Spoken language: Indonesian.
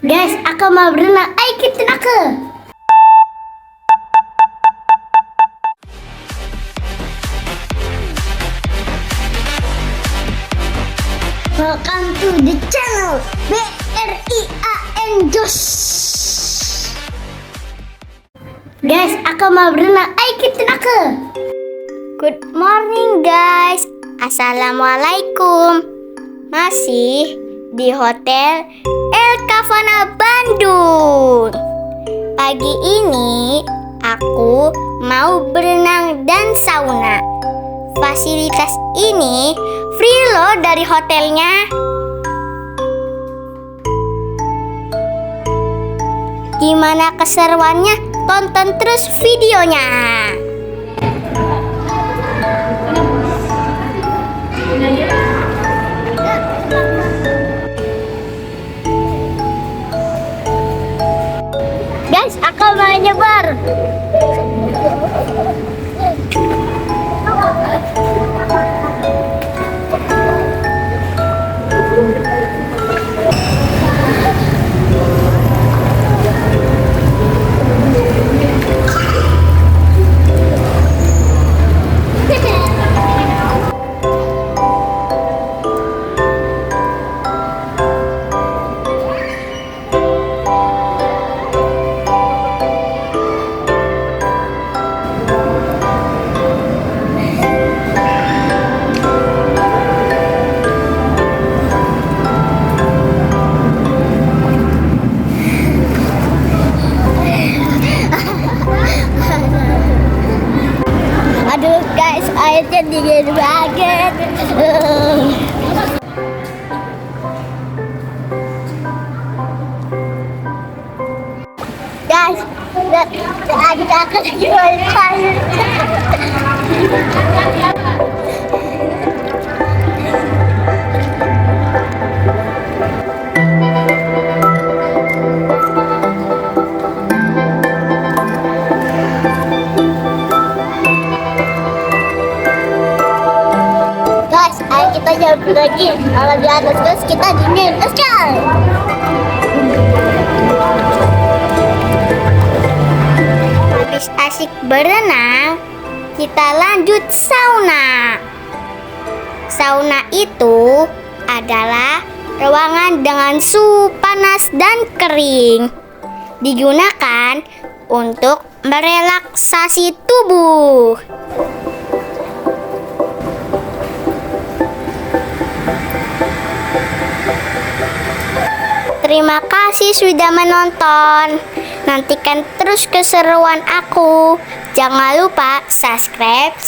Guys, aku mau berenang. Ayo ikutin aku. Welcome to the channel BRIAN Jos. Guys, aku mau berenang. Ayo ikutin aku. Good morning guys. Assalamualaikum. Masih di Hotel El Kavana Bandung. Pagi ini aku mau berenang dan sauna. Fasilitas ini free loh dari hotelnya. Gimana keseruannya? Tonton terus videonya. Guys, aku mau nyebar. Aduh guys, airnya dingin banget. Guys, aku akan jual air. Kita jauh lagi. Kalau di atas terus kita dingin. Let's go. Habis asik berenang, kita lanjut sauna. Sauna itu adalah ruangan dengan suhu panas dan kering. Digunakan untuk merelaksasi tubuh. Terima kasih sudah menonton. Nantikan terus keseruan aku. Jangan lupa subscribe.